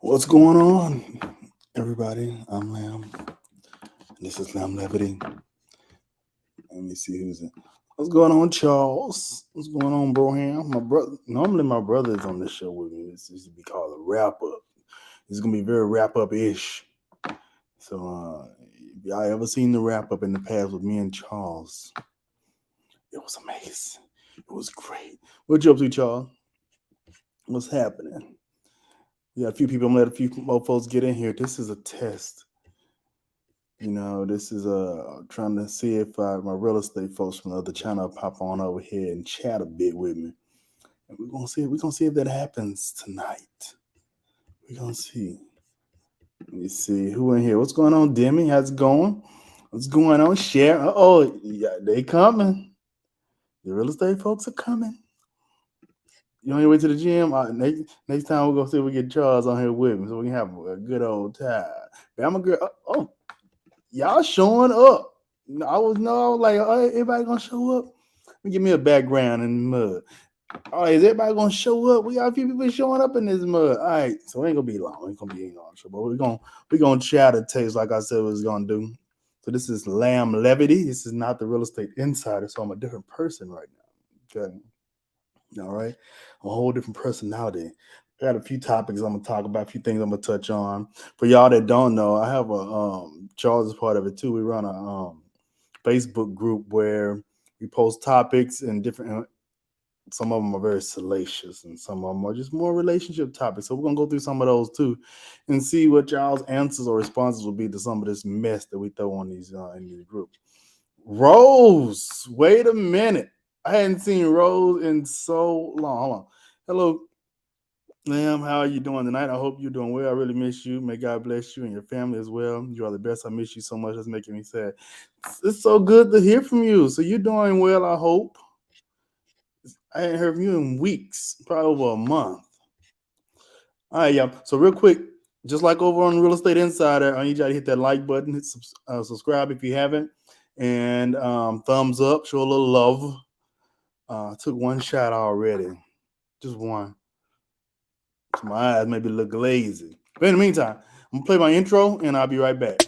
What's going on, everybody? I'm Lam. This is Lam Levity. Let me see who's in. What's going on, Charles? What's going on, Broham? My brother. Normally, my brother is on this show with me. This used to be called a wrap up. This is gonna be very wrap up ish. So, if y'all ever seen the wrap up in the past with me and Charles, it was amazing. It was great. What you up to, Charles? What's happening? We got a few people. I'm gonna let a few more folks get in here. This is a test. This is trying to see if my real estate folks from the other channel pop on over here and chat a bit with me. And we're gonna see if that happens tonight. We're gonna see. Let me see who in here. What's going on, Demi? How's it going? What's going on, Share? Oh, yeah, they coming. The real estate folks are coming. You on your way to the gym? Next time we're gonna see if we get Charles on here with me, so we can have a good old time. Bama girl. Oh, y'all showing up. I was like, oh, everybody gonna show up. Give me a background in the mud. All right, is everybody gonna show up? We got a few people showing up in this mud. All right, so it ain't gonna be long. It ain't gonna be long, but we're gonna chat a taste like I said we was gonna do. So this is Lam Levity. This is not the real estate insider, so I'm a different person right now. Okay. All right. I'm a whole different personality. I got a few topics I'm gonna talk about, a few things I'm gonna touch on. For y'all that don't know, I have a Charles is part of it too. We run a Facebook group where we post topics and different. Some of them are very salacious, and some of them are just more relationship topics. So we're gonna go through some of those too, and see what y'all's answers or responses will be to some of this mess that we throw on these in these groups. Rose, wait a minute. I hadn't seen Rose in so long. Hold on. Hello, Lam. How are you doing tonight? I hope you're doing well. I really miss you. May God bless you and your family as well. You are the best. I miss you so much. That's making me sad. It's so good to hear from you. So you're doing well, I hope. I ain't heard from you in weeks, probably over a month. All right, y'all. So real quick, just like over on Real Estate Insider, I need y'all to hit that like button, hit subscribe if you haven't, and thumbs up, show a little love. Took one shot already, just one. So my eyes maybe look lazy. But in the meantime, I'm gonna play my intro, and I'll be right back.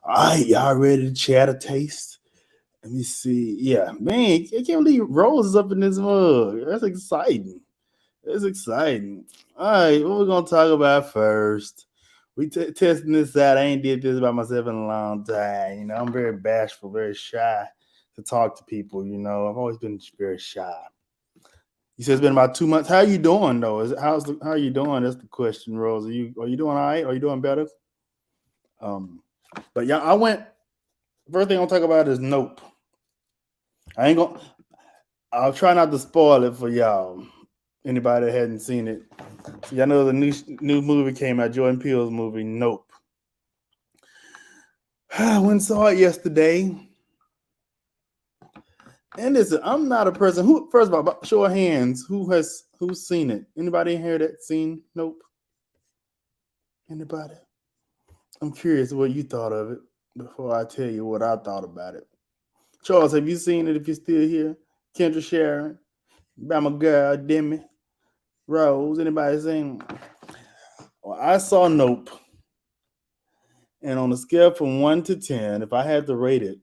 All right, y'all ready to chat a taste? Let me see. Yeah, man, I can't believe Rose up in this mug. That's exciting. That's exciting. All right, what we're gonna talk about first? We testing this out. I ain't did this by myself in a long time. I'm very bashful, very shy to talk to people. I've always been very shy. You said it's been about 2 months. How you doing though? How are you doing? That's the question, Rose. Are you doing all right? Are you doing better? But yeah, I went. First thing I'm gonna talk about is Nope. I ain't gonna. I'll try not to spoil it for y'all. Anybody that hadn't seen it, so y'all know the new movie came out. Jordan Peele's movie, Nope. I went and saw it yesterday. And listen, I'm not a person who. First of all, show of hands, who's seen it? Anybody in here that seen Nope? Anybody? I'm curious what you thought of it before I tell you what I thought about it. Charles, have you seen it? If you're still here, Kendra, Sharon, Bama girl, Demi, Rose, anybody seen? Well, I saw Nope, and on a scale from 1 to 10, if I had to rate it,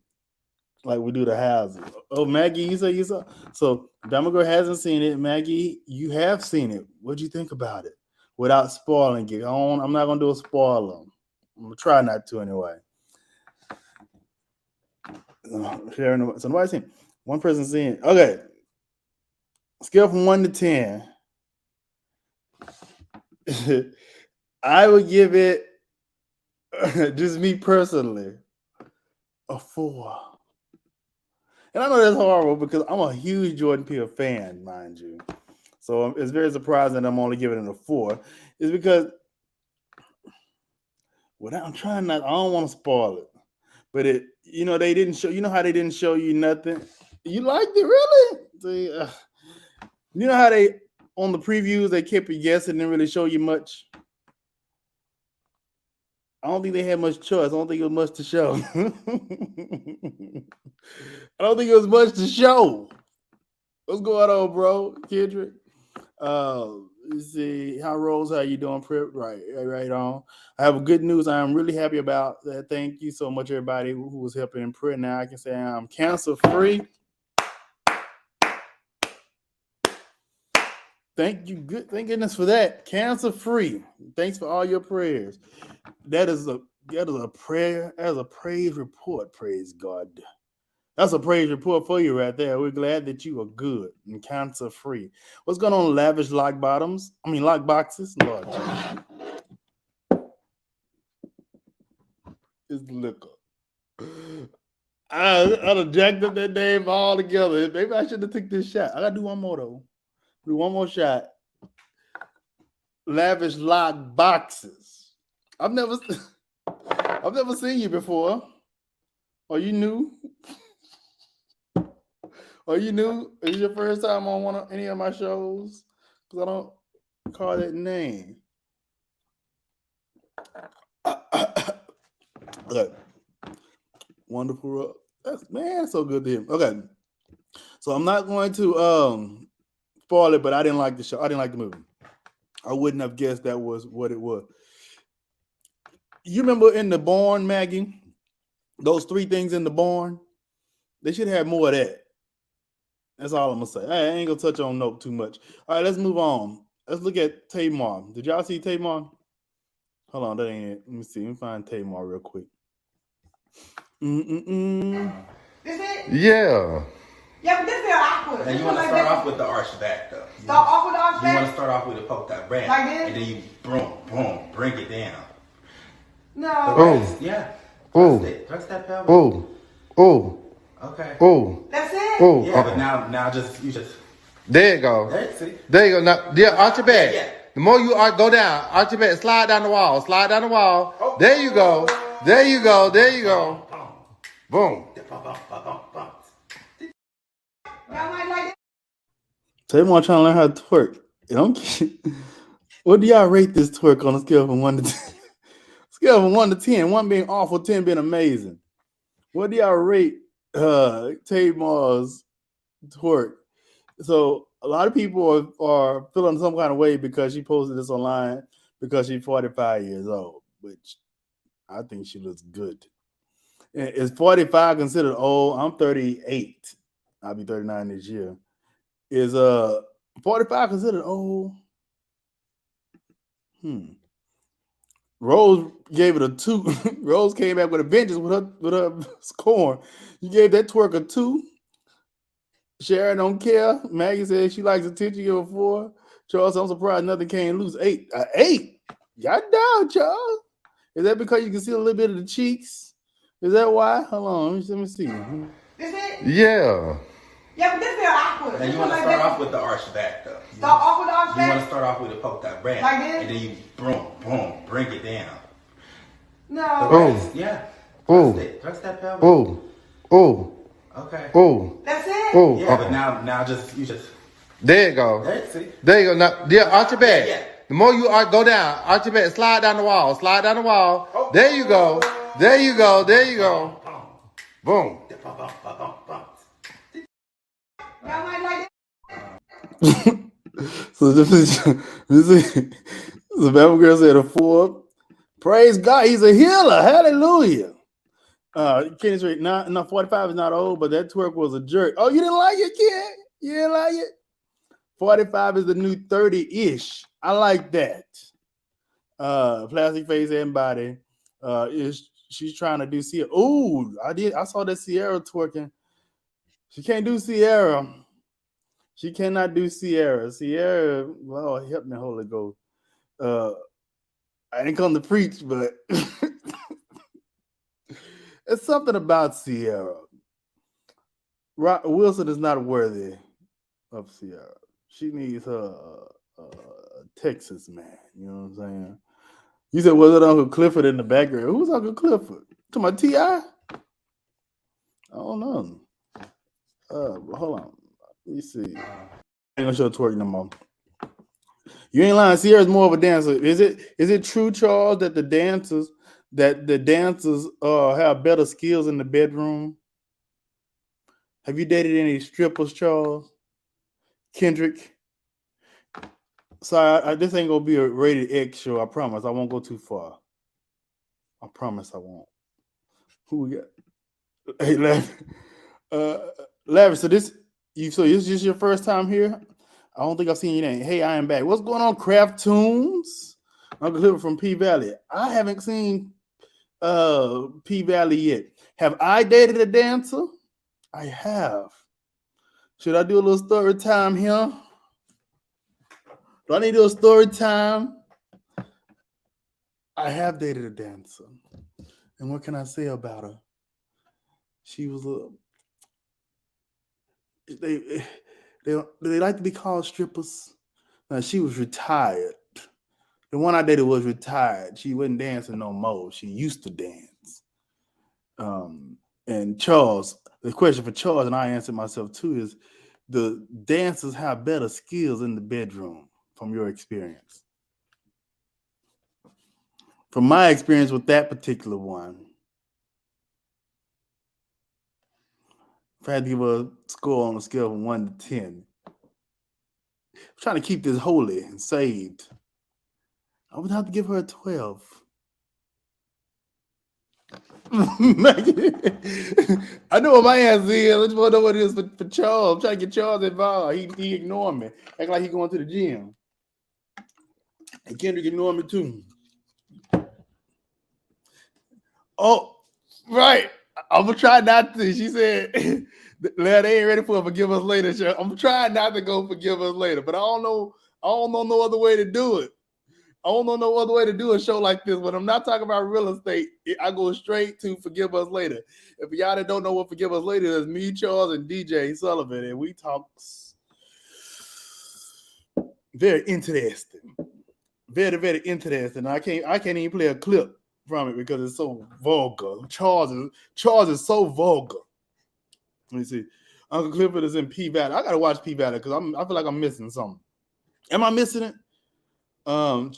like we do the houses. Oh, Maggie, you say you saw? So Bama girl hasn't seen it. Maggie, you have seen it. What'd you think about it? Without spoiling it. I'm not gonna do a spoiler. I'm gonna try not to anyway. Sharing. So nobody's seen. One person seen it. Okay. Scale from 1 to 10. I would give it, just me personally, a 4. And I know that's horrible because I'm a huge Jordan Peele fan, mind you. So it's very surprising that I'm only giving it a 4. It's because I'm trying not. I don't want to spoil it, but they didn't show. You know how they didn't show you nothing. You liked it, really? See, you know how they on the previews they kept you guessing and didn't really show you much. I don't think they had much choice. I don't think it was much to show. I don't think it was much to show. What's going on, bro? Kendrick? Let's see. How Rose, how you doing? Right on. I have good news. I am really happy about that. Thank you so much, everybody who was helping in prayer. Now I can say I'm cancer free. Thank you. Good. Thank goodness for that. Cancer free. Thanks for all your prayers. That is a prayer. That is a praise report. Praise God. That's a praise report for you right there. We're glad that you are good and cancer free. What's going on, lavish lock boxes? Lord Jesus. It's liquor. I jacked up that name all together. Maybe I should have took this shot. I gotta do one more though. Do one more shot. Lavish lock boxes. I've never seen you before. Are you new? Are you new? Is it your first time on any of my shows? Because I don't call that name. Okay. Wonderful. That's so good to hear. Okay. So I'm not going to spoil it, but I didn't like the show. I didn't like the movie. I wouldn't have guessed that was what it was. You remember in The Born, Maggie? Those 3 things in The Born? They should have more of that. That's all I'm going to say. I ain't going to touch on Nope too much. All right, let's move on. Let's look at Tamar. Did y'all see Tamar? Hold on, that ain't it. Let me see. Let me find Tamar real quick. Is it? Yeah. Yeah, but this feel awkward. And you want to start off with the arch back, though. Start off with the arch back? You want to start off with the poke that back. Like this? And then you boom, bring it down. No. Oh. Yeah. Thrust that pelvis. Oh. Okay. Oh. That's it? Oh. Yeah, but now you just. There you go. See? There you go. Now, yeah, arch your back. Yeah. The more you go down, arch your back, slide down the wall. Oh. There you go. There you go. Boom. Y'all might like it? Tamar trying to learn how to twerk. What do y'all rate this twerk on a scale from 1 to 10? Scale from 1 to 10. 1 being awful, 10 being amazing. What do y'all rate Tamar's twerk? So a lot of people are feeling some kind of way because she posted this online because she's 45 years old, which I think she looks good. Is 45 considered old? I'm 38. I'll be 39 this year. Is 45 considered old? Rose gave it a 2. Rose came back with a vengeance with her score. You gave that twerk a 2. Sharon don't care. Maggie said she likes attention. Give a 4. Charles, I'm surprised nothing came loose. 8. 8. Got down, Charles. Is that because you can see a little bit of the cheeks? Is that why? Hold on, let me see. Is it? Yeah. Yeah, but this feel awkward. And you want to start off with the arch back, though. Start off with the arch You want back? to start off with the poke that back. Like this? And then you boom, bring it down. No. Oh. Yeah. Oh. Thrust that pelvis. Oh. Okay. Oh. That's it? Oh. Yeah, but now you just. There you go. See? There you go. Now, yeah, arch your back. Yeah. The more you go down, arch your back, slide down the wall. Oh. There you go. Boom. Y'all might like it? So this is the Bible girl said a 4. Praise God, he's a healer. Hallelujah. Kenny Street, no, 45 is not old, but that twerk was a jerk. Oh, you didn't like it, kid? You didn't like it? 45 is the new 30-ish. I like that. Plastic face and body. She's trying to do Sierra. Oh, I saw that Sierra twerking. She can't do Sierra. She cannot do Sierra. Sierra, well, help me, Holy Ghost. I didn't come to preach, but it's something about Sierra. Wilson is not worthy of Sierra. She needs her Texas man. You know what I'm saying? You said, was it Uncle Clifford in the background? Who's Uncle Clifford? To my T.I.? I don't know. Hold on. Let me see. I ain't gonna show twerk no more. You ain't lying. Sierra's more of a dancer. Is it true, Charles, that the dancers that the dancers have better skills in the bedroom? Have you dated any strippers, Charles? Kendrick? Sorry, this ain't gonna be a rated X show. I promise. I won't go too far. I promise I won't. Who we got? Hey, Larry. So this is your first time here? I don't think I've seen your name. Hey, I am back. What's going on, Craft Tunes? Uncle Clifford from P Valley. I haven't seen P Valley yet. Have I dated a dancer? I have. Should I do a little story time here? Do I need to do a story time? I have dated a dancer. And what can I say about her? She was they like to be called strippers. Now, she was retired. The one I dated was retired. She wasn't dancing no more. She used to dance. And Charles, the question for Charles, and I answered myself too, is the dancers have better skills in the bedroom from your experience? From my experience with that particular one, if I had to give a score on a scale of 1 to 10, I'm trying to keep this holy and saved. I would have to give her a 12. I know what my answer is. I just want to know what it is for Charles. I'm trying to get Charles involved. He ignored me. Act like he going to the gym. And Kendrick ignored me too. Oh, right. I'm gonna try not to. She said, they ain't ready for a forgive us later show. I'm trying not to go forgive us later, but I don't know no other way to do it. I don't know no other way to do a show like this. When I'm not talking about real estate, I go straight to Forgive Us Later. If y'all that don't know what Forgive Us Later is, me, Charles, and DJ Sullivan, and we talk very interesting. Very, very interesting. I can't even play a clip from it because it's so vulgar. Charles is so vulgar. Let me see. Uncle Clifford is in P Valley. I gotta watch P Valley because I feel like I'm missing something. Am I missing it?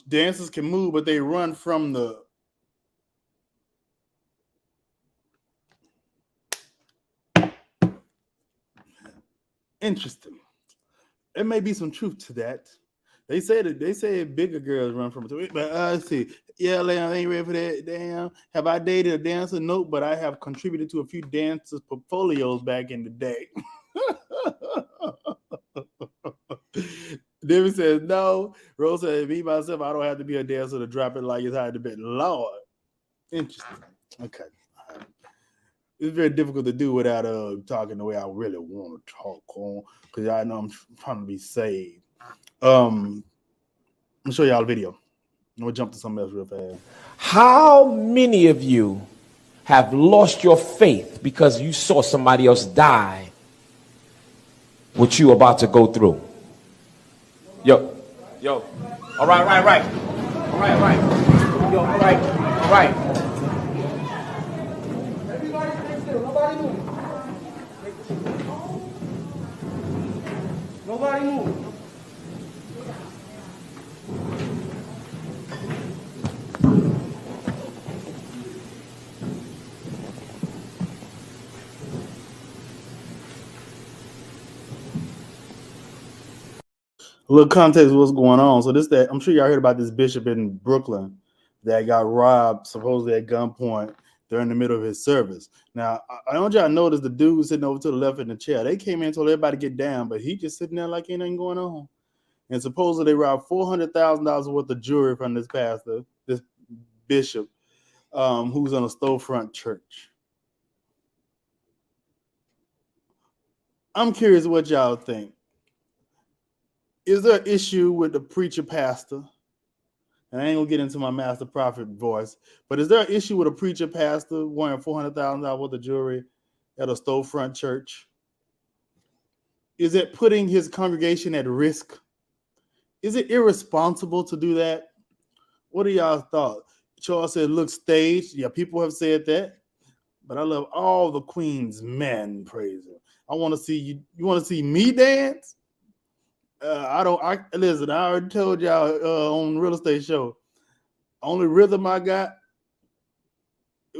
Dancers can move, but they run from the interesting. There may be some truth to that. They say bigger girls run from it. But let's see. Yeah, I ain't ready for that. Damn. Have I dated a dancer? Nope, but I have contributed to a few dancers' portfolios back in the day. David says no. Rose says, me myself, I don't have to be a dancer to drop it like it's hard to bet. Lord. Interesting. Okay. It's very difficult to do without talking the way I really want to talk on, because I know I'm trying to be saved. I'll show y'all a video. I'm gonna jump to something else real fast. How many of you have lost your faith because you saw somebody else die what you about to go through? Yo. All right. All right. Yo, all right. Everybody stay still. Nobody move. Nobody move. A little context of what's going on. So I'm sure y'all heard about this bishop in Brooklyn that got robbed supposedly at gunpoint during the middle of his service. Now, I want y'all to notice the dude sitting over to the left in the chair. They came in and told everybody to get down, but he just sitting there like anything going on. And supposedly they robbed $400,000 worth of jewelry from this pastor, this bishop, who's on a storefront church. I'm curious what y'all think. Is there an issue with the preacher pastor? And I ain't gonna get into my master prophet voice, but is there an issue with a preacher pastor wearing $400,000 worth of jewelry at a storefront church? Is it putting his congregation at risk? Is it irresponsible to do that? What are y'all thoughts? Charles said, look staged. Yeah, people have said that. But I love all the Queen's men, praise him. I want to see you. You want to see me dance? Listen, I already told y'all on Real Estate Show, only rhythm I got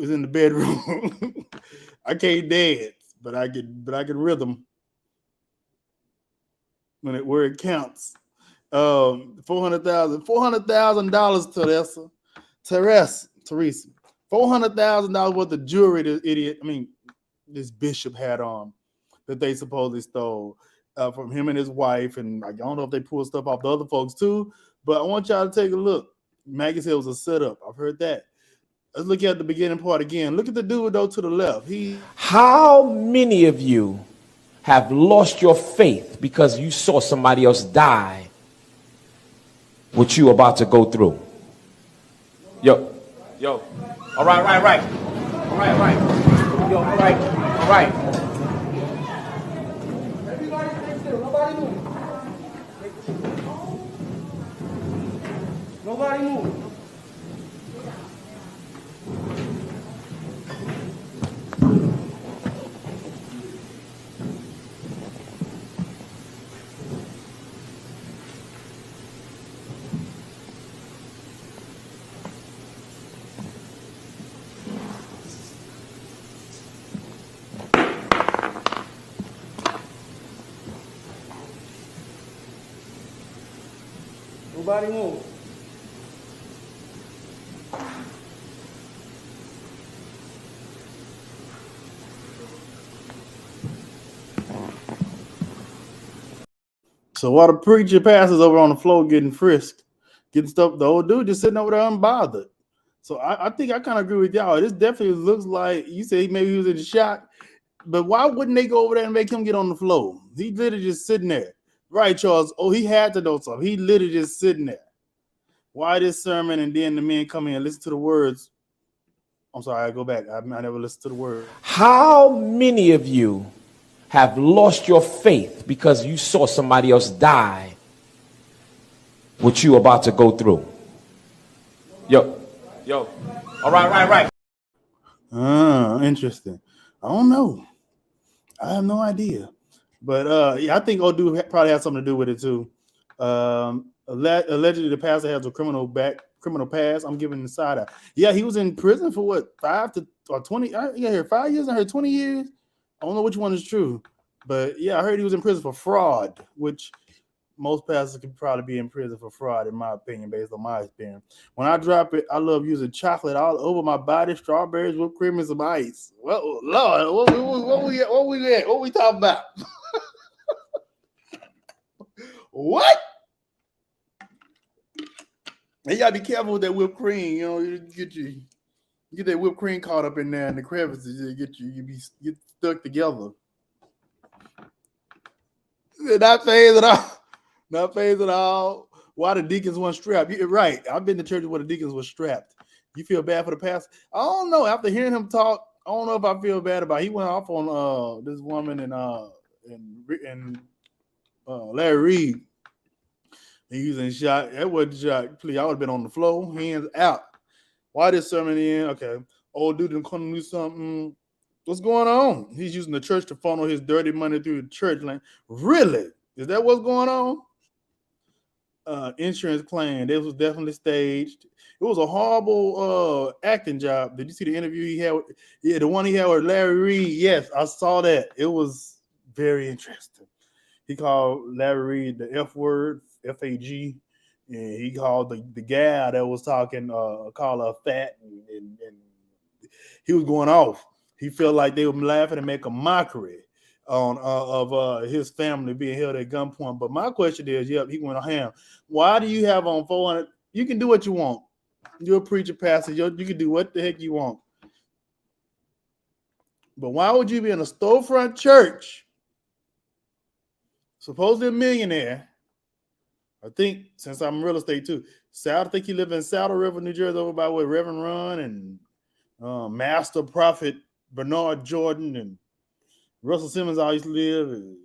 was in the bedroom. I can't dance, but I can rhythm where it counts. $400,000, Teresa, $400,000 worth of jewelry. This idiot, this bishop had on that they supposedly stole from him and his wife, and I don't know if they pulled stuff off the other folks too. But I want y'all to take a look. Maggie said it was a setup. I've heard that. Let's look at the beginning part again. Look at the dude though to the left. How many of you have lost your faith because you saw somebody else die what you about to go through? Yo. All right. All right. Yo, all right. Everybody stay still. Nobody move. Nobody move. Nobody move. So while the preacher passes over on the floor getting frisked, getting stuff, the old dude just sitting over there unbothered. So I think I kind of agree with y'all. This definitely looks like you say maybe he was in shock, but why wouldn't they go over there and make him get on the floor? He literally just sitting there. Right, Charles? Oh, he had to know something. He literally just sitting there. Why this sermon and then the men come in and listen to the words? I'm sorry, I go back. I never listened to the words. How many of you have lost your faith because you saw somebody else die what you about to go through? Yo. All right. Interesting. I don't know. I have no idea. But yeah, I think Odu probably has something to do with it too. Allegedly, the pastor has a criminal past. I'm giving the side eye. Yeah, he was in prison for what, 5 to 20? I heard 5 years. I heard 20 years. I don't know which one is true, but yeah, I heard he was in prison for fraud, which most pastors could probably be in prison for fraud, in my opinion, based on my experience. When I drop it, I love using chocolate all over my body, strawberries, whipped cream, and some ice. Well, Lord, what we talking about? What? And you gotta be careful with that whipped cream. You know, you get that whipped cream caught up in there in the crevices. You get stuck together. Not phase at all. Not phase at all. Why the deacons weren't strapped? You're right. I've been to churches where the deacons were strapped. You feel bad for the pastor? I don't know. After hearing him talk, I don't know if I feel bad about it. He went off on this woman and Larry Reed. He was in shock. That wasn't shock. Please, I would have been on the floor, hands out. Why this sermon in? Okay. Old dude didn't come to do something. What's going on? He's using the church to funnel his dirty money through the church. Like, really? Is that what's going on? Insurance claim. This was definitely staged. It was a horrible acting job. Did you see the interview he had? Yeah, the one he had with Larry Reed. Yes, I saw that. It was very interesting. He called Larry Reed the F word, FAG, and he called the guy that was talking, called her fat, and he was going off. He felt like they were laughing and make a mockery of his family being held at gunpoint. But my question is, yep, he went on ham. Why do you have on 400? You can do what you want. You're a preacher, pastor. You can do what the heck you want. But why would you be in a storefront church, supposedly a millionaire? I think, since I'm in real estate too, I think he lived in Saddle River, New Jersey, over by where Reverend Ron and Master Prophet Bernard Jordan and Russell Simmons always live, and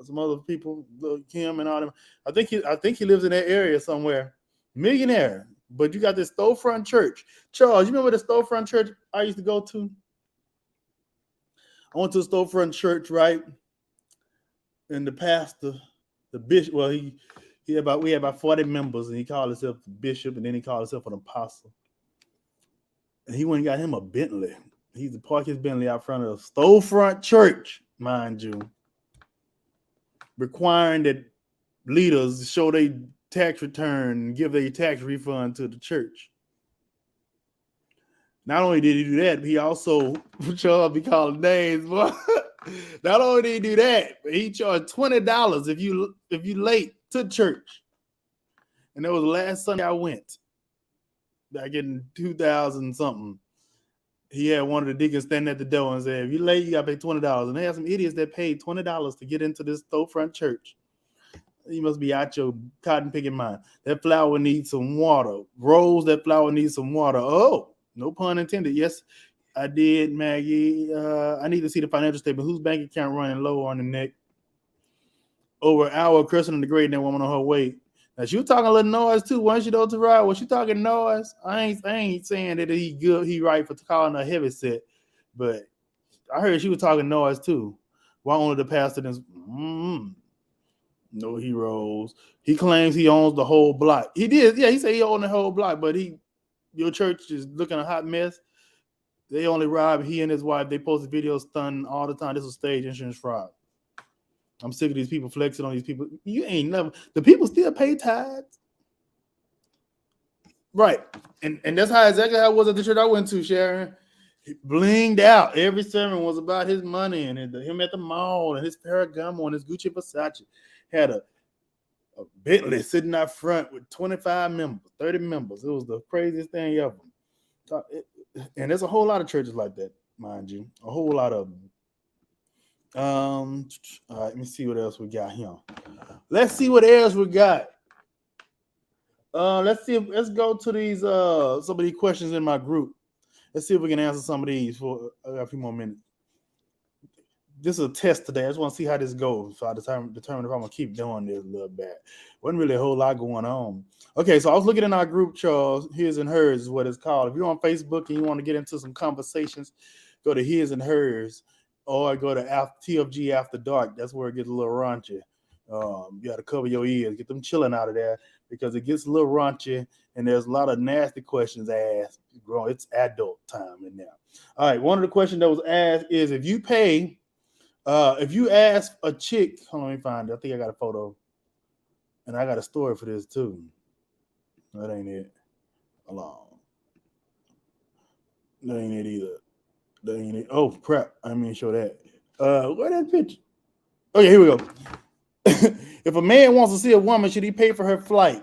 some other people, Kim and all them. I think he lives in that area somewhere. Millionaire, but you got this storefront church. Charles, you remember the storefront church I used to go to? I went to a storefront church, right? And the pastor, the bishop, well, we had about 40 members, and he called himself the bishop, and then he called himself an apostle. And he went and got him a Bentley. He used to park his Bentley out front of the storefront church, mind you, requiring that leaders show their tax return and give their tax refund to the church. Not only did he do that, he also Charles be calling names, boy. Not only did he do that, but he charged $20 if you late to church. And that was the last Sunday I went, back in 2000 something. He had one of the deacons standing at the door and said, "If you late, you gotta pay $20." And they had some idiots that paid $20 to get into this storefront church. You must be out your cotton picking mind. That flower needs some water. Rose, that flower needs some water. Oh, no pun intended. Yes, I did, Maggie. I need to see the financial statement. Whose bank account running low on the neck? Over an hour christening the great that woman on her way. Now she was talking a little noise too. Once she know to ride, was she talking noise? I ain't saying that he good, he right for calling her heavy set, but I heard she was talking noise too. Why only the pastor then? No heroes. He claims he owns the whole block. He did, yeah. He said he owned the whole block, but your church is looking a hot mess. They only robbed he and his wife. They posted videos stunning all the time. This was stage insurance fraud. I'm sick of these people flexing on these people. You ain't never. The people still pay tithes, right? And that's exactly how it was at the church I went to. Sharon, he blinged out. Every sermon was about his money and him at the mall and his Ferragamo and his Gucci Versace. Had a Bentley sitting out front with 25 members, 30 members. It was the craziest thing ever. And there's a whole lot of churches like that, mind you. A whole lot of them. All right, let me see what else we got here. Let's see what else we got. Let's go to these some of these questions in my group. Let's see if we can answer some of these for a few more minutes. This is a test today. I just want to see how this goes. So I determine if I'm gonna keep doing this a little bit. Wasn't really a whole lot going on. Okay, so I was looking in our group, Charles. His and Hers is what it's called. If you're on Facebook and you want to get into some conversations, go to His and Hers. Or go to TFG After Dark. That's where it gets a little raunchy. You got to cover your ears. Get them chilling out of there because it gets a little raunchy and there's a lot of nasty questions asked. It's adult time in there. All right. One of the questions that was asked is if you ask a chick, hold on, let me find it. I think I got a photo. And I got a story for this too. That ain't it. Hold on. That ain't it either. Oh crap! I mean, show that. Where that picture? Okay, here we go. If a man wants to see a woman, should he pay for her flight?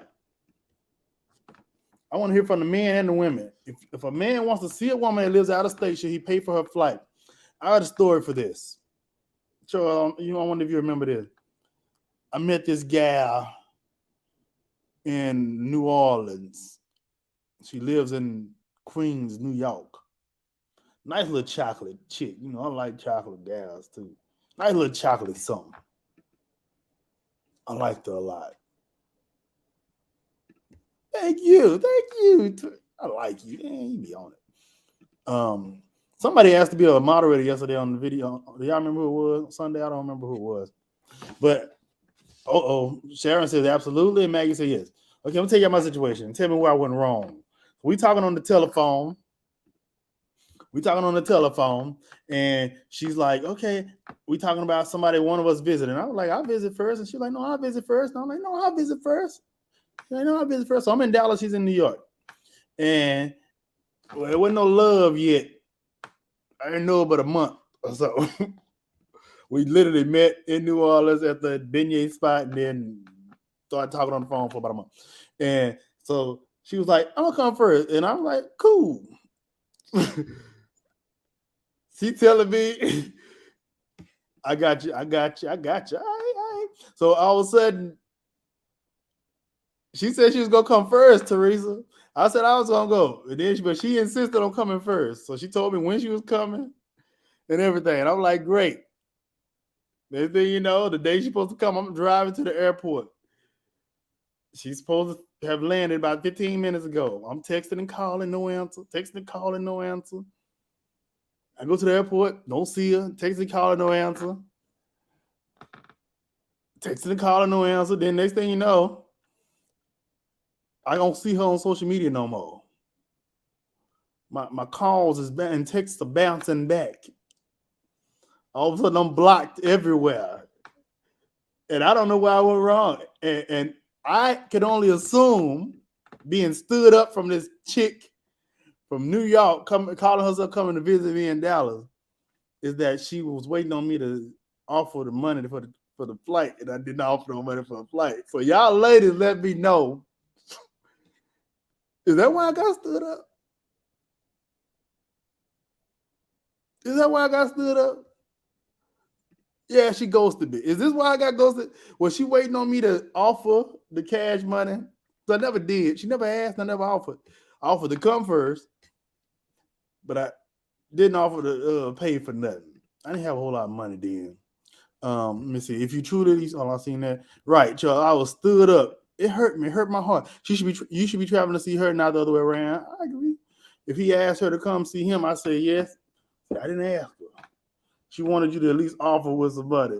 I want to hear from the men and the women. If a man wants to see a woman that lives out of state, should he pay for her flight? I got a story for this. So I wonder if you remember this. I met this gal in New Orleans. She lives in Queens, New York. Nice little chocolate chick. I like chocolate gals too. Nice little chocolate something. I liked her a lot. Thank you. I like you. You be on it. Somebody asked to be a moderator yesterday on the video. Do y'all remember who it was? Sunday? I don't remember who it was. But Sharon says absolutely, and Maggie said yes. Okay, I'm gonna tell you my situation. Tell me where I went wrong. We talking on the telephone. And she's like, okay, we talking about somebody, one of us visiting. I was like, I'll visit first. And she's like, no, I'll visit first. And I'm like, no, I'll visit first. She's like, no, I'll visit first. So I'm in Dallas. She's in New York. And there wasn't no love yet. I didn't know about a month or so. We literally met in New Orleans at the beignet spot and then started talking on the phone for about a month. And so she was like, I'm going to come first. And I'm like, cool. She telling me, I got you. All right. So all of a sudden, she said she was going to come first, Teresa. I said I was going to go. And then but she insisted on coming first. So she told me when she was coming and everything. And I'm like, great. Next thing you know, the day she's supposed to come, I'm driving to the airport. She's supposed to have landed about 15 minutes ago. I'm texting and calling, no answer. I go to the airport, don't see her. Texting, calling, no answer. Then next thing you know, I don't see her on social media no more. my calls and texts are bouncing back. All of a sudden, I'm blocked everywhere, and I don't know where I went wrong. And I can only assume, being stood up from this chick from New York, calling herself coming to visit me in Dallas, is that she was waiting on me to offer the money for the flight, and I didn't offer no money for the flight. So y'all ladies, let me know. Is that why I got stood up? Is that why I got stood up? Yeah, she ghosted me. Is this why I got ghosted? Was she waiting on me to offer the cash money? So I never did. She never asked. I never offered. I offered to come first, but I didn't offer to pay for nothing. I didn't have a whole lot of money then. Let me see. If you truly, I seen that. Right, Charles. I was stood up. It hurt me. It hurt my heart. You should be traveling to see her, not the other way around. I agree. If he asked her to come see him, I say yes. I didn't ask her. She wanted you to at least offer with somebody.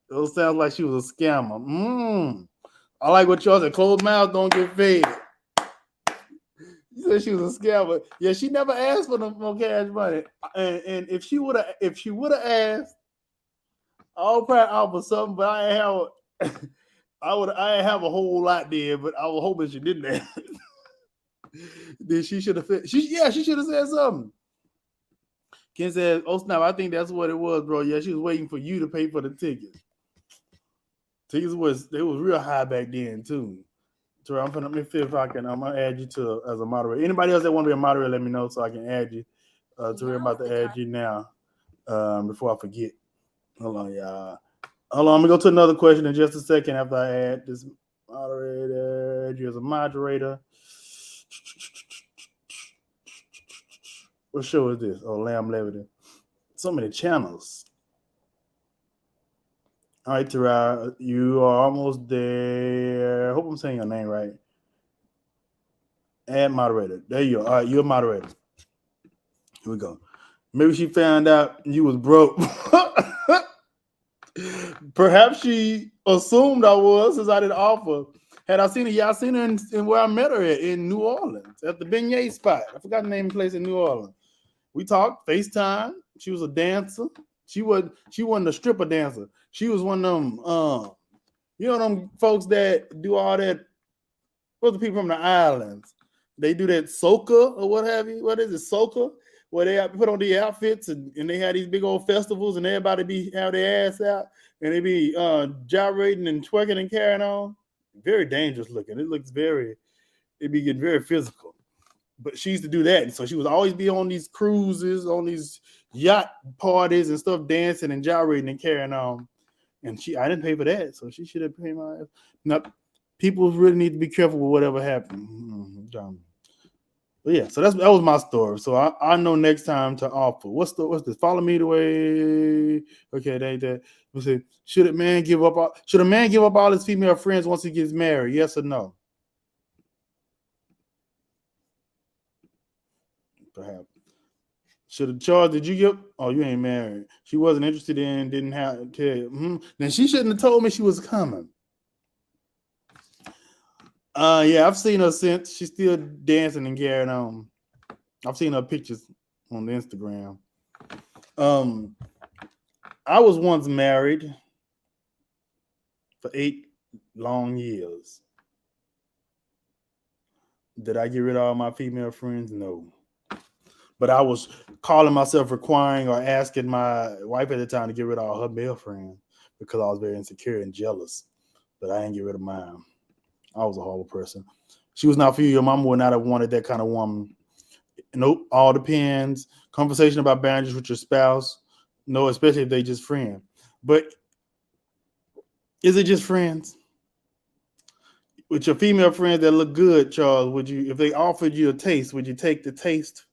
It sounds like she was a scammer. I like what y'all said. Closed mouths don't get fed. You said she was a scammer. Yeah, she never asked for no cash money. And if she would have asked, I would probably offer something, but I have a whole lot there, but I was hoping she didn't ask. Then she should have said, she should have said something. Ken said, "Oh snap! I think that's what it was, bro. Yeah, she was waiting for you to pay for the tickets. Tickets was real high back then too. So let me see if I can. I'm gonna add you as a moderator. Anybody else that want to be a moderator, let me know so I can add you. We're about to add you now. Before I forget. Hold on, y'all. Hold on. I'm gonna go to another question in just a second after I add this moderator. Add you as a moderator. What show is this? Oh, Lam Levity. So many channels. All right, Tara, you are almost there. I hope I'm saying your name right. Add moderator. There you go. All right, you're a moderator. Here we go. Maybe she found out you was broke. Perhaps she assumed I was, since I didn't offer. Had I seen her, y'all seen her in where I met her in New Orleans at the beignet spot. I forgot the name of the place in New Orleans. We talked FaceTime. She was a dancer. She wasn't a stripper dancer. She was one of them, them folks that do all that. What's the people from the islands? They do that soca or what have you. What is it, soca? Where they put on the outfits and they have these big old festivals and everybody have their ass out and they be gyrating and twerking and carrying on. Very dangerous looking. It be getting very physical. But she used to do that. And so she would always be on these cruises, on these yacht parties and stuff, dancing and gyrating and carrying on. And I didn't pay for that. So she should have paid my ass. Now, people really need to be careful with whatever happened. But yeah, so that was my story. So I know next time to offer. What's this? Follow me the way. Okay, that ain't that. Let's see. Should a man give up all his female friends once he gets married? Yes or no? Perhaps. Should have charged. Did you get? Oh, you ain't married. She wasn't interested in. Didn't have to tell you. Then she shouldn't have told me she was coming. Yeah, I've seen her since. She's still dancing and carrying on. I've seen her pictures on the Instagram. I was once married for 8 long years. Did I get rid of all my female friends? No. But I was calling myself requiring or asking my wife at the time to get rid of all her male friends because I was very insecure and jealous. But I didn't get rid of mine. I was a horrible person. She was not for you. Your mama would not have wanted that kind of woman. Nope. All depends. Conversation about boundaries with your spouse. No, especially if they just friends. But is it just friends? With your female friends that look good, Charles, if they offered you a taste, would you take the taste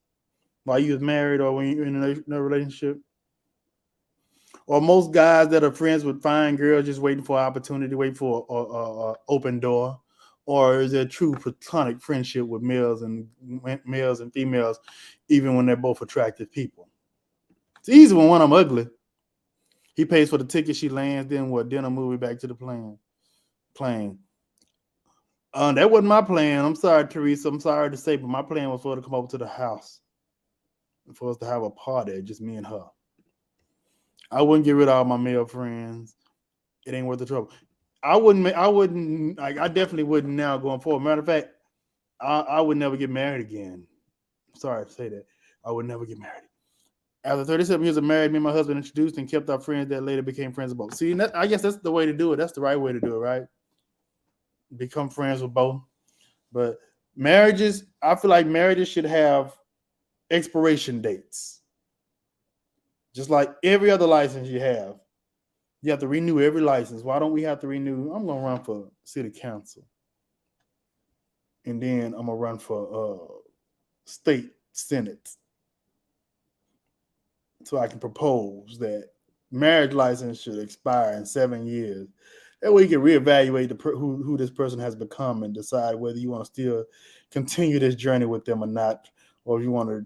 while you was married or when you're in a relationship? Or most guys that are friends with fine girls just waiting for an opportunity, waiting for an open door? Or is there true platonic friendship with males and females, even when they're both attractive people? It's easy when one of them ugly. He pays for the ticket, she lands, then what? Dinner, movie, back to the plane. That wasn't my plan. I'm sorry, Teresa. I'm sorry to say, but my plan was for her to come over to the house for us to have a party, just me and her. I wouldn't get rid of all my male friends. It ain't worth the trouble. I wouldn't, like, I definitely wouldn't now going forward. Matter of fact, I would never get married again. Sorry to say that. I would never get married. After 37 years of marriage, me and my husband introduced and kept our friends that later became friends of both. See, I guess that's the way to do it. That's the right way to do it, right? Become friends with both. But marriages, I feel like marriages should have expiration dates. Just like every other license you have. You have to renew every license. Why don't we have to renew? I'm going to run for city council. And then I'm going to run for state senate. So I can propose that marriage license should expire in 7 years. That way you can reevaluate who this person has become and decide whether you want to still continue this journey with them or not, or if you want to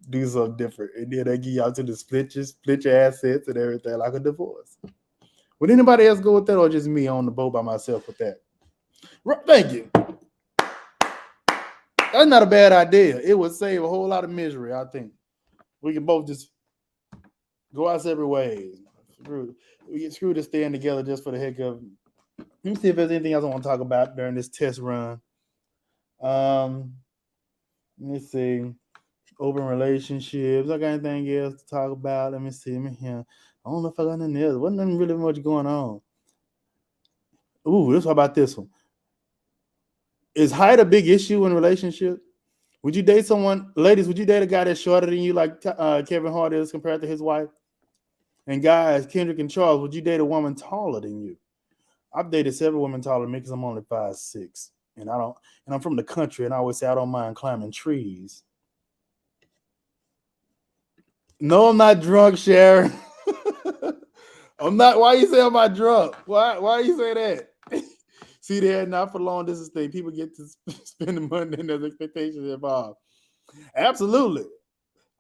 do something different. And then they give y'all to the split your assets and everything like a divorce. Would anybody else go with that, or just me on the boat by myself with that? Thank you. That's not a bad idea. It would save a whole lot of misery, I think. We can both just go our separate ways. We get screwed to staying together just for the heck of it. Let me see if there's anything else I want to talk about during this test run. Let me see. Open relationships. I got anything else to talk about? Let me see. Let me hear. I don't know if I got nothing else. Wasn't nothing really much going on. Ooh, let's talk about this one. Is height a big issue in relationships? Would you date someone, ladies, would you date a guy that's shorter than you like Kevin Hart is compared to his wife? And guys, Kendrick and Charles, would you date a woman taller than you? I've dated several women taller than me because I'm only 5'6". And I'm from the country, and I always say I don't mind climbing trees. No, I'm not drunk, Sharon. I'm not. Why you say I'm not drunk? Why you say that? See there, not for long distance thing. People get to spend the money and there's expectations involved. Absolutely.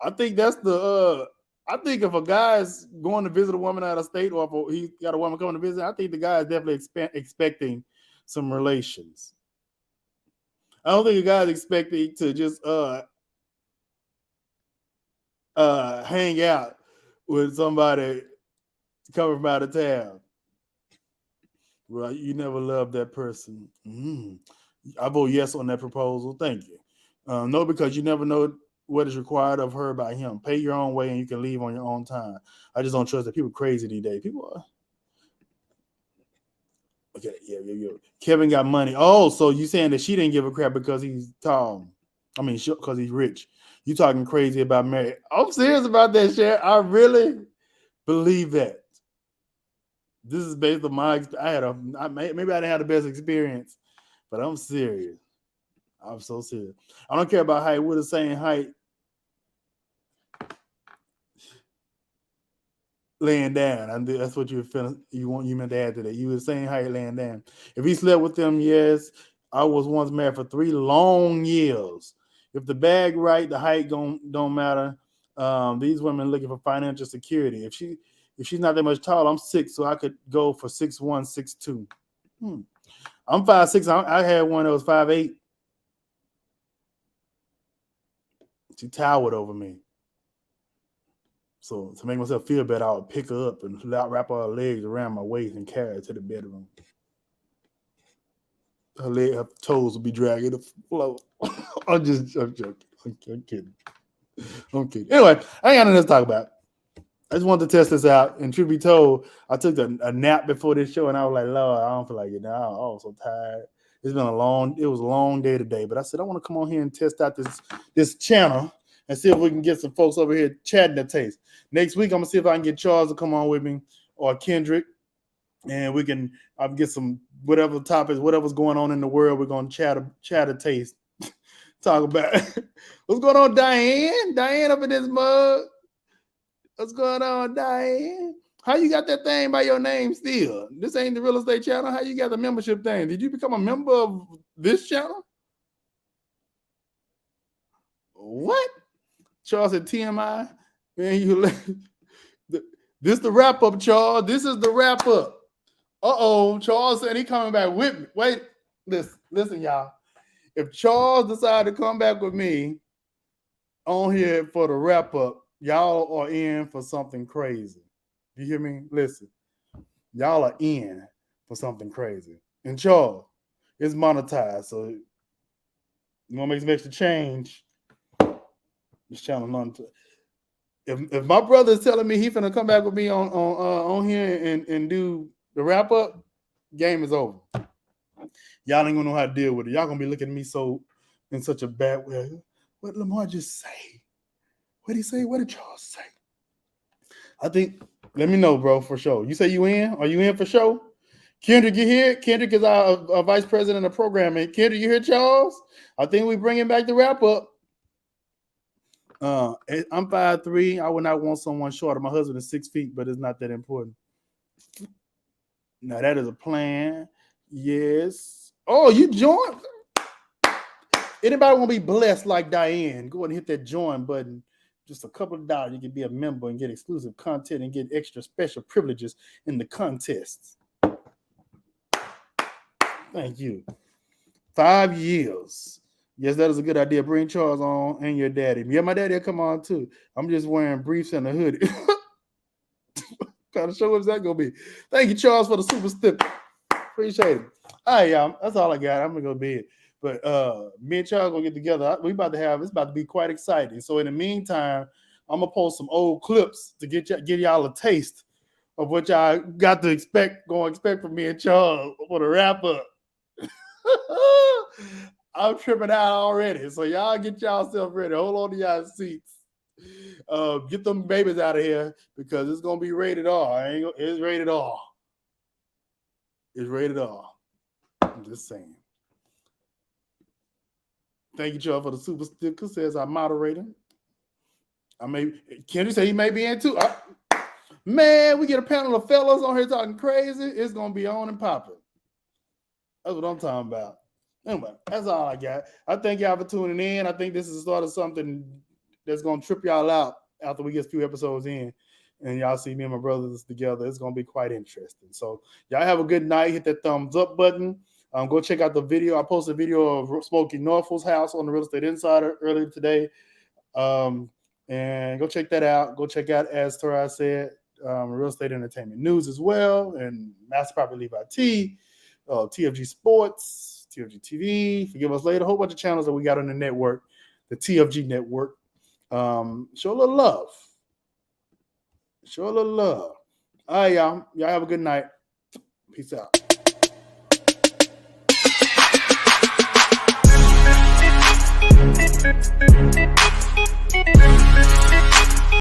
I think that's I think if a guy's going to visit a woman out of state, or if he's got a woman coming to visit, I think the guy is definitely expecting some relations. I don't think a guy's expecting to just hang out with somebody coming from out of town. Well, you never loved that person. I vote yes on that proposal. Thank you. No, because you never know what is required of her by him. Pay your own way and you can leave on your own time. I just don't trust that people crazy these days. People are. Okay, yeah. Kevin got money. Oh, so you saying that she didn't give a crap because he's tall? I mean, because he's rich. You talking crazy about Mary? I'm serious about that, Cher. I really believe that. This is based on my experience. Maybe I didn't have the best experience, but I'm serious. I'm so serious. I don't care about height. We're the same height. Laying down. And that's what you meant to add to that. You were the same height laying down. If he slept with them, yes. I was once married for 3 long years. If the bag right, the height don't matter. These women looking for financial security. If she's not that much tall, I'm 6, so I could go for 6'1", 6'2". I'm 5'6". I had one that was 5'8". She towered over me. So to make myself feel better, I would pick her up and wrap her legs around my waist and carry her to the bedroom. Her toes would be dragging the floor. I'm joking. I'm kidding. Anyway, I ain't got nothing else to talk about. I just wanted to test this out. And truth be told, I took a nap before this show, and I was like, Lord, I don't feel like it now. I was so tired. It was a long day today. But I said, I want to come on here and test out this channel and see if we can get some folks over here chatting the taste. Next week, I'm going to see if I can get Charles to come on with me, or Kendrick. And we can get some whatever topics, whatever's going on in the world, we're going to chat a taste. Talk about what's going on, Diane? Diane up in this mug. What's going on, Diane? How you got that thing by your name still? This ain't the real estate channel. How you got the membership thing? Did you become a member of this channel? What? Charles said TMI. Man, this the wrap up, Charles. This is the wrap up. Charles said he coming back with me. Wait, listen, y'all. If Charles decided to come back with me, on here for the wrap up. Y'all are in for something crazy. You hear me? Listen, y'all are in for something crazy. And Charles, it's monetized, so you want to make some extra change? This channel monetized. If my brother is telling me he finna come back with me on here and do the wrap up, game is over. Y'all ain't gonna know how to deal with it. Y'all gonna be looking at me so in such a bad way. What did Lamar just say? What did he say? What did Charles say? I think, let me know, bro, for sure. You say you in? Are you in for sure? Kendrick, you here? Kendrick is our vice president of programming. Kendrick, you here, Charles? I think we bringing back the wrap up. I'm 5'3". I would not want someone shorter. My husband is 6 feet, but it's not that important. Now that is a plan. Yes. Oh, you joined? Anybody want to be blessed like Diane? Go ahead and hit that join button. Just a couple of dollars. You can be a member and get exclusive content and get extra special privileges in the contests. Thank you. 5 years. Yes, that is a good idea. Bring Charles on and your daddy. Yeah, my daddy will come on too. I'm just wearing briefs and a hoodie. What kind of show is that going to be? Thank you, Charles, for the super sticker. Appreciate it. All right, y'all. That's all I got. I'm going to go to bed. But me and Charles going to get together. It's about to be quite exciting. So in the meantime, I'm going to post some old clips to get y'all a taste of what y'all got to expect from me and Charles for the wrap up. I'm tripping out already. So y'all get y'allself ready. Hold on to y'all seats. Get them babies out of here because it's going to be rated R. It's rated R. It's rated R. I'm just saying. Thank you, Charles, for the super sticker. Says I'm moderating. Kendrick say he may be in too. Man, we get a panel of fellas on here talking crazy. It's going to be on and popping. That's what I'm talking about. Anyway, that's all I got. I thank y'all for tuning in. I think this is the start of something that's going to trip y'all out after we get a few episodes in. And y'all see me and my brothers together. It's going to be quite interesting. So y'all have a good night. Hit that thumbs up button. Go check out the video. I posted a video of Smokey Norfolk's house on the Real Estate Insider earlier today. And go check that out. Go check out, as Tarai said, Real Estate Entertainment News as well. And Master Property Levity, TFG Sports, TFG TV, Forgive Us Later, a whole bunch of channels that we got on the network, the TFG network. Show a little love. Show a little love. All right, y'all. Y'all have a good night. Peace out.